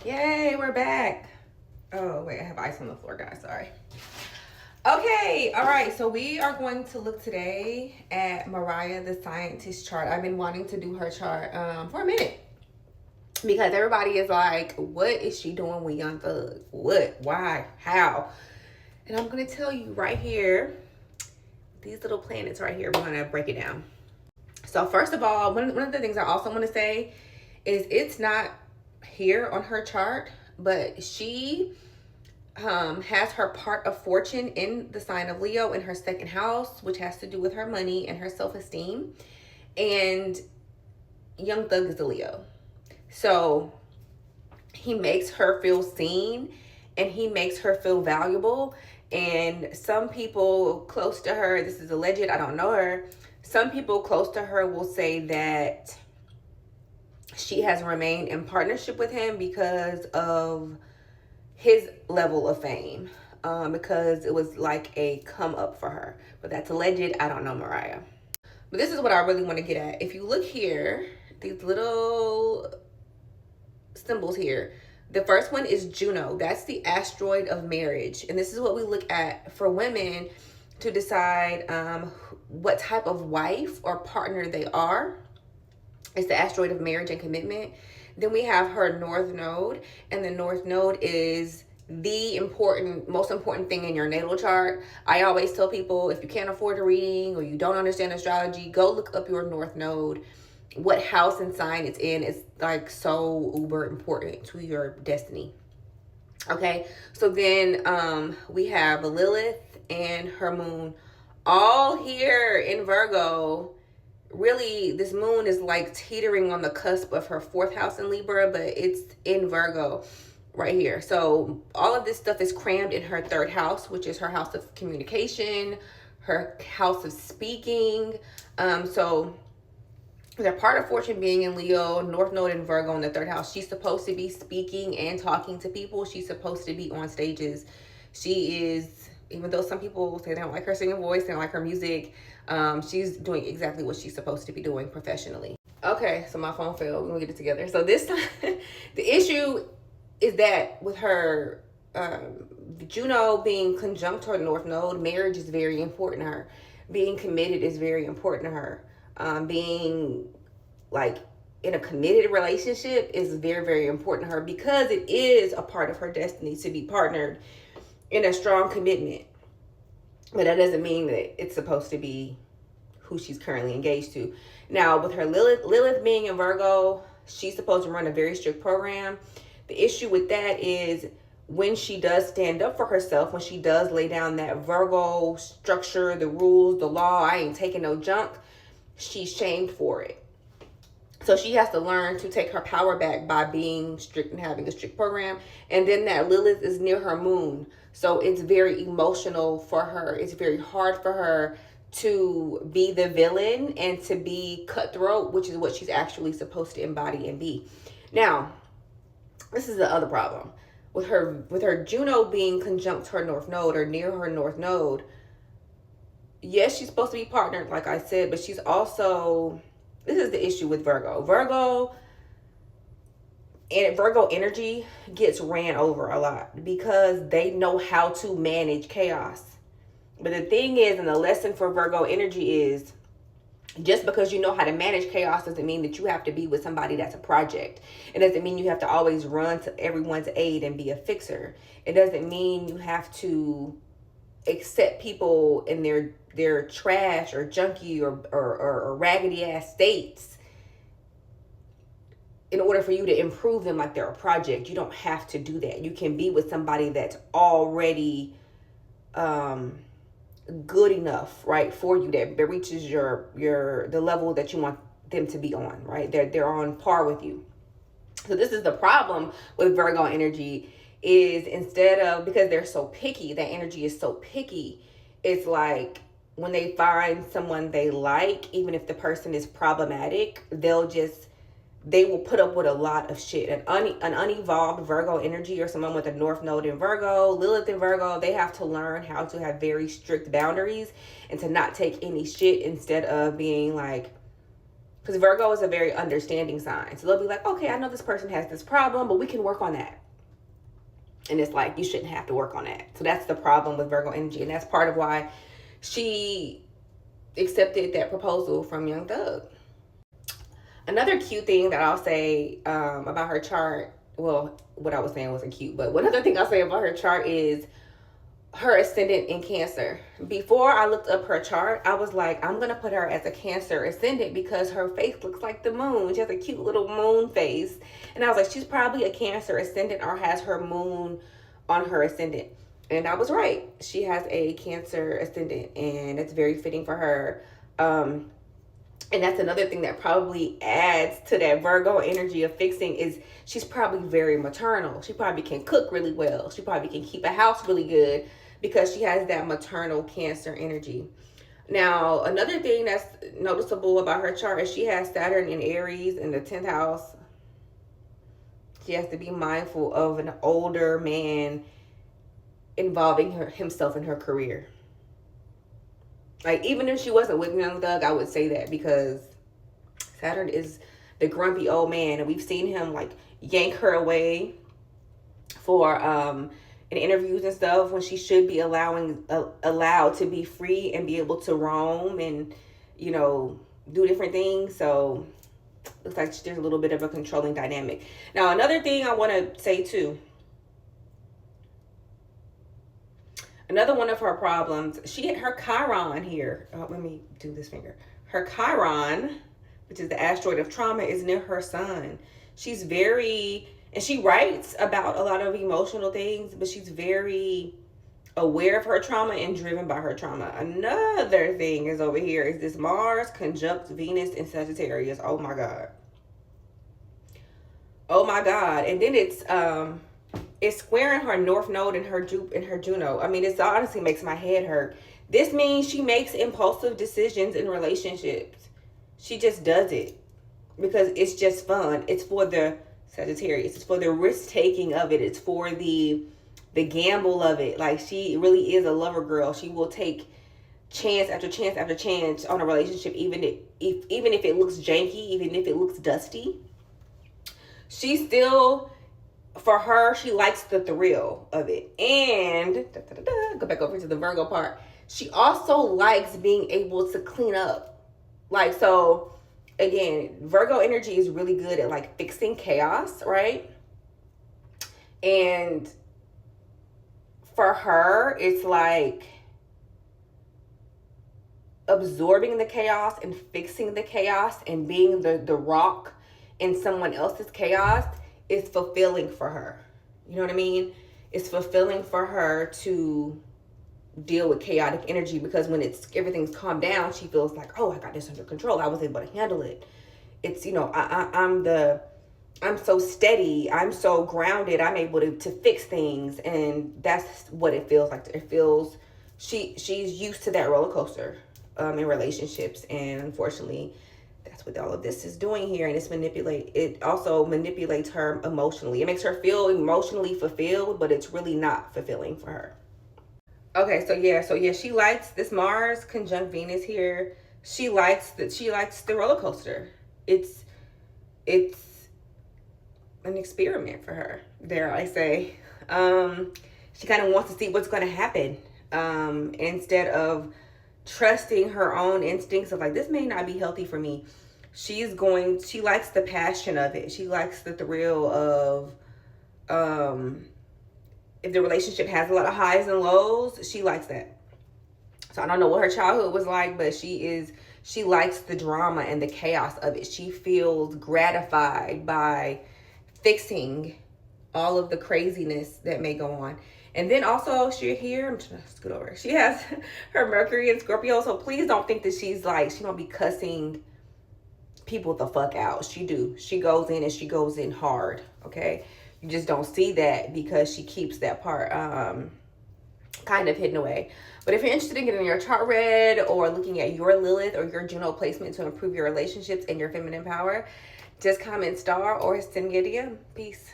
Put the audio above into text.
Yay, we're back. Oh, wait, I have ice on the floor, guys. Sorry. Okay, all right. So we are going to look today at Mariah, the scientist chart. I've been wanting to do her chart for a minute because everybody is like, what is she doing with Young Thug? What? Why? How? And I'm going to tell you right here, these little planets right here, we're going to break it down. So first of all, one of the things I also want to say is it's not here on her chart, but she has her part of fortune in the sign of Leo in her second house, which has to do with her money and her self-esteem. And Young Thug is a Leo. So he makes her feel seen and he makes her feel valuable. And some people close to her, this is alleged, I don't know her. Some people close to her will say that she has remained in partnership with him because of his level of fame, because it was like a come up for her. But that's alleged. I don't know Mariah. But this is what I really want to get at. If you look here, these little symbols here, the first one is Juno. That's the asteroid of marriage. And this is what we look at for women to decide what type of wife or partner they are. It's the asteroid of marriage and commitment. Then we have her North Node, and the North Node is the most important thing in your natal chart. I always tell people, if you can't afford a reading or you don't understand astrology, go look up your North Node, what house and sign it's in. It's like so uber important to your destiny. Okay, so then we have Lilith and her moon all here in Virgo. Really, this moon is like teetering on the cusp of her fourth house in Libra, but it's in Virgo right here. So all of this stuff is crammed in her third house, which is her house of communication, her house of speaking. So the part of fortune being in Leo, North Node in Virgo in the third house, she's supposed to be speaking and talking to people. She's supposed to be on stages. She is, even though some people say they don't like her singing voice, they don't like her music, she's doing exactly what she's supposed to be doing professionally. Okay, so my phone fell. We're gonna get it together. So this time, the issue is that with her Juno being conjunct her North Node, marriage is very important to her. Being committed is very important to her. Being like in a committed relationship is very, very important to her because it is a part of her destiny to be partnered in a strong commitment. But that doesn't mean that it's supposed to be who she's currently engaged to. Now, with her Lilith being in Virgo, she's supposed to run a very strict program. The issue with that is when she does stand up for herself, when she does lay down that Virgo structure, the rules, the law, I ain't taking no junk, she's shamed for it. So she has to learn to take her power back by being strict and having a strict program. And then that Lilith is near her moon. So it's very emotional for her. It's very hard for her to be the villain and to be cutthroat, which is what she's actually supposed to embody and be. Now, this is the other problem. With her Juno being conjunct her North Node or near her North Node, yes, she's supposed to be partnered, like I said, but she's also, this is the issue with Virgo. Virgo energy gets ran over a lot because they know how to manage chaos. But the thing is, and the lesson for Virgo energy is, just because you know how to manage chaos doesn't mean that you have to be with somebody that's a project. It doesn't mean you have to always run to everyone's aid and be a fixer. It doesn't mean you have to accept people in their trash or junky or raggedy ass states in order for you to improve them like they're a project. You don't have to do that. You can be with somebody that's already good enough, right, for you, that reaches the level that you want them to be on, right? They're on par with you. So this is the problem with Virgo energy, is instead of, because they're so picky, that energy is so picky, it's like when they find someone they like, even if the person is problematic, they will put up with a lot of shit. An unevolved Virgo energy, or someone with a North Node in Virgo, Lilith in Virgo, they have to learn how to have very strict boundaries and to not take any shit, instead of being like Because Virgo is a very understanding sign. So they'll be like, okay, I know this person has this problem, but we can work on that. And it's like, you shouldn't have to work on that. So that's the problem with Virgo energy. And that's part of why she accepted that proposal from Young Thug. Another cute thing that I'll say about her chart, well, what I was saying wasn't cute, but one other thing I'll say about her chart is her ascendant in Cancer. Before I looked up her chart, I was like, I'm going to put her as a Cancer ascendant because her face looks like the moon. She has a cute little moon face. And I was like, she's probably a Cancer ascendant or has her moon on her ascendant. And I was right. She has a Cancer ascendant, and it's very fitting for her. And that's another thing that probably adds to that Virgo energy of fixing is she's probably very maternal. She probably can cook really well. She probably can keep a house really good because she has that maternal Cancer energy. Now, another thing that's noticeable about her chart is she has Saturn in Aries in the 10th house. She has to be mindful of an older man involving himself in her career. Like, even if she wasn't with Young Thug, I would say that because Saturn is the grumpy old man. And we've seen him, like, yank her away for in interviews and stuff when she should be allowed to be free and be able to roam and, you know, do different things. So, looks like there's a little bit of a controlling dynamic. Now, another thing I want to say, too. Another one of her problems, her Chiron here. Oh, let me do this finger. Her Chiron, which is the asteroid of trauma, is near her sun. She's very, and she writes about a lot of emotional things, but she's very aware of her trauma and driven by her trauma. Another thing is over here is this Mars conjunct Venus in Sagittarius. Oh my God. Oh my God. And then it's squaring her North Node and her Juno. I mean, it honestly makes my head hurt. This means she makes impulsive decisions in relationships. She just does it because it's just fun. It's for the Sagittarius. It's for the risk-taking of it. It's for the gamble of it. Like, she really is a lover girl. She will take chance after chance after chance on a relationship, even if it looks janky, even if it looks dusty. She still... For her, she likes the thrill of it. And, go back over to the Virgo part. She also likes being able to clean up. Like, so, again, Virgo energy is really good at, like, fixing chaos, right? And for her, it's like absorbing the chaos and fixing the chaos and being the rock in someone else's chaos is fulfilling for her. You know what I mean? It's fulfilling for her to deal with chaotic energy because when everything's calmed down, she feels like, oh, I got this under control. I was able to handle it. It's, you know, I'm so steady. I'm so grounded. I'm able to fix things. And that's what it feels like. It feels, she's used to that roller coaster in relationships. And unfortunately, that's what all of this is doing here. And it also manipulates her emotionally. It makes her feel emotionally fulfilled, but it's really not fulfilling for her. Okay, so yeah, she likes this Mars conjunct Venus here. She likes the roller coaster. It's an experiment for her, dare I say. She kind of wants to see what's going to happen instead of trusting her own instincts of like, this may not be healthy for me. She likes the passion of it. She likes the thrill of, if the relationship has a lot of highs and lows, she likes that. So I don't know what her childhood was like, but she likes the drama and the chaos of it. She feels gratified by fixing all of the craziness that may go on. And then also I'm trying to scoot over. She has her Mercury in Scorpio. So please don't think that she don't be cussing people the fuck out. She goes in and she goes in hard. Okay. You just don't see that because she keeps that part kind of hidden away. But if you're interested in getting your chart read or looking at your Lilith or your Juno placement to improve your relationships and your feminine power, just comment star or send me a DM. Peace.